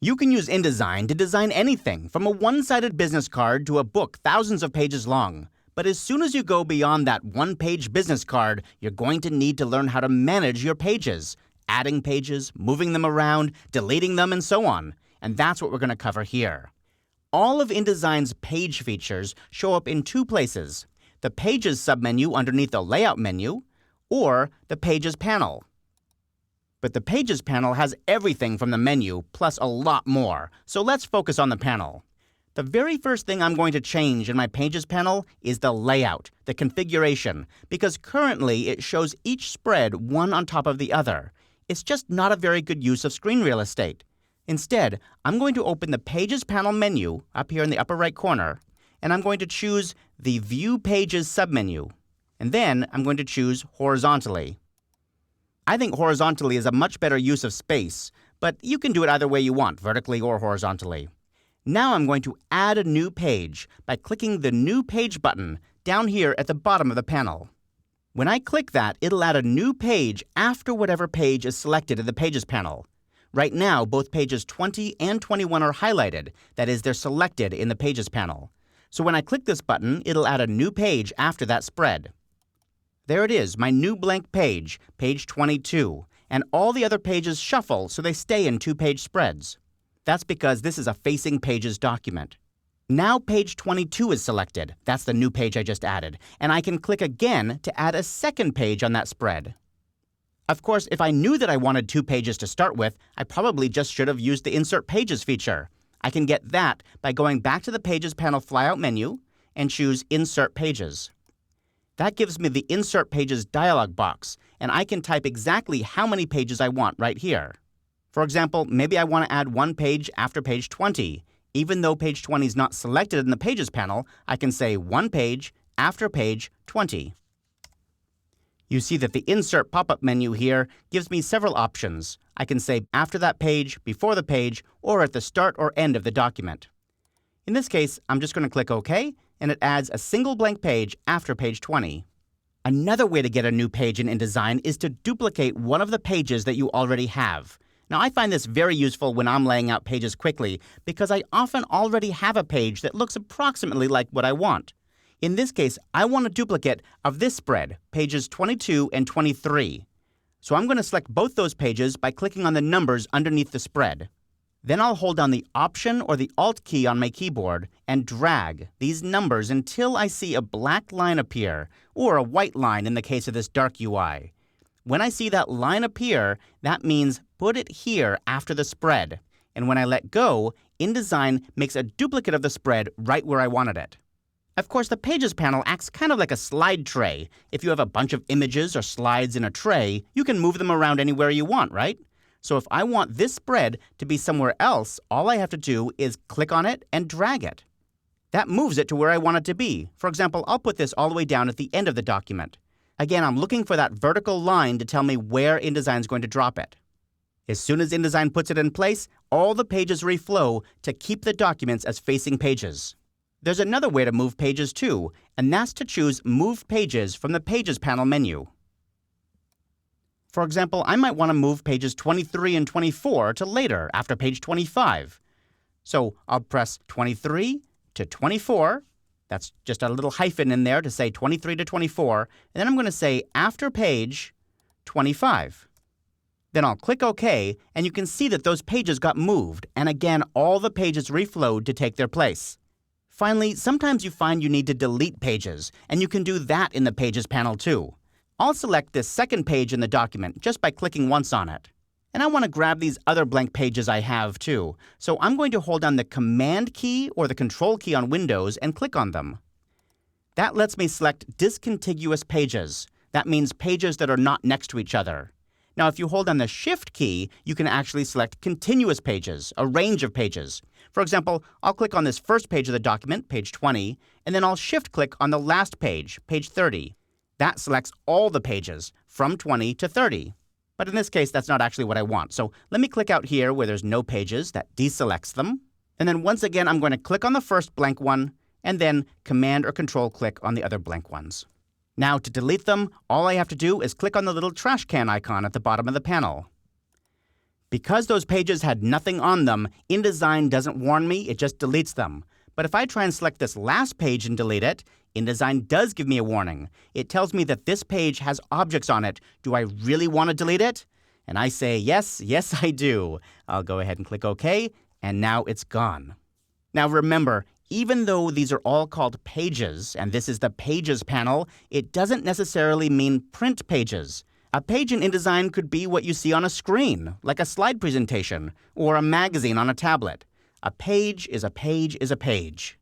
You can use InDesign to design anything from a one-sided business card to a book thousands of pages long. But as soon as you go beyond that one-page business card, you're going to need to learn how to manage your pages, adding pages, moving them around, deleting them, and so on. And that's what we're going to cover here. All of InDesign's page features show up in two places: the Pages submenu underneath the Layout menu, or the Pages panel. But the Pages panel has everything from the menu, plus a lot more, so let's focus on the panel. The very first thing I'm going to change in my Pages panel is the layout, the configuration, because currently it shows each spread one on top of the other. It's just not a very good use of screen real estate. Instead, I'm going to open the Pages panel menu up here in the upper right corner, and I'm going to choose the View Pages submenu, and then I'm going to choose horizontally. I think horizontally is a much better use of space, but you can do it either way you want, vertically or horizontally. Now I'm going to add a new page by clicking the New Page button down here at the bottom of the panel. When I click that, it'll add a new page after whatever page is selected in the Pages panel. Right now, both pages 20 and 21 are highlighted, that is, they're selected in the Pages panel. So when I click this button, it'll add a new page after that spread. There it is, my new blank page, page 22, and all the other pages shuffle so they stay in two-page spreads. That's because this is a Facing Pages document. Now page 22 is selected, that's the new page I just added, and I can click again to add a second page on that spread. Of course, if I knew that I wanted two pages to start with, I probably just should have used the Insert Pages feature. I can get that by going back to the Pages panel flyout menu and choose Insert Pages. That gives me the Insert Pages dialog box, and I can type exactly how many pages I want right here. For example, maybe I want to add one page after page 20. Even though page 20 is not selected in the Pages panel, I can say one page after page 20. You see that the Insert pop-up menu here gives me several options. I can say after that page, before the page, or at the start or end of the document. In this case, I'm just going to click OK, and it adds a single blank page after page 20. Another way to get a new page in InDesign is to duplicate one of the pages that you already have. Now, I find this very useful when I'm laying out pages quickly because I often already have a page that looks approximately like what I want. In this case, I want a duplicate of this spread, pages 22 and 23. So I'm going to select both those pages by clicking on the numbers underneath the spread. Then I'll hold down the Option or the Alt key on my keyboard and drag these numbers until I see a black line appear, or a white line in the case of this dark UI. When I see that line appear, that means put it here after the spread. And when I let go, InDesign makes a duplicate of the spread right where I wanted it. Of course, the Pages panel acts kind of like a slide tray. If you have a bunch of images or slides in a tray, you can move them around anywhere you want, right? So if I want this spread to be somewhere else, all I have to do is click on it and drag it. That moves it to where I want it to be. For example, I'll put this all the way down at the end of the document. Again, I'm looking for that vertical line to tell me where InDesign is going to drop it. As soon as InDesign puts it in place, all the pages reflow to keep the documents as facing pages. There's another way to move pages too, and that's to choose Move Pages from the Pages panel menu. For example, I might want to move pages 23 and 24 to later, after page 25. So I'll press 23 to 24. That's just a little hyphen in there to say 23 to 24. And then I'm going to say after page 25. Then I'll click OK, and you can see that those pages got moved, and again, all the pages reflowed to take their place. Finally, sometimes you find you need to delete pages, and you can do that in the Pages panel too. I'll select this second page in the document just by clicking once on it. And I want to grab these other blank pages I have too. So I'm going to hold down the Command key or the Control key on Windows and click on them. That lets me select discontiguous pages. That means pages that are not next to each other. Now, if you hold down the Shift key, you can actually select continuous pages, a range of pages. For example, I'll click on this first page of the document, page 20, and then I'll shift-click on the last page, page 30. That selects all the pages, from 20 to 30. But in this case, that's not actually what I want. So let me click out here where there's no pages. That deselects them. And then once again, I'm going to click on the first blank one, and then Command or Control-click on the other blank ones. Now, to delete them, all I have to do is click on the little trash can icon at the bottom of the panel. Because those pages had nothing on them, InDesign doesn't warn me, it just deletes them. But if I try and select this last page and delete it, InDesign does give me a warning. It tells me that this page has objects on it. Do I really want to delete it? And I say, yes, I do. I'll go ahead and click OK, and now it's gone. Now remember, even though these are all called pages, and this is the Pages panel, it doesn't necessarily mean print pages. A page in InDesign could be what you see on a screen, like a slide presentation, or a magazine on a tablet. A page is a page is a page.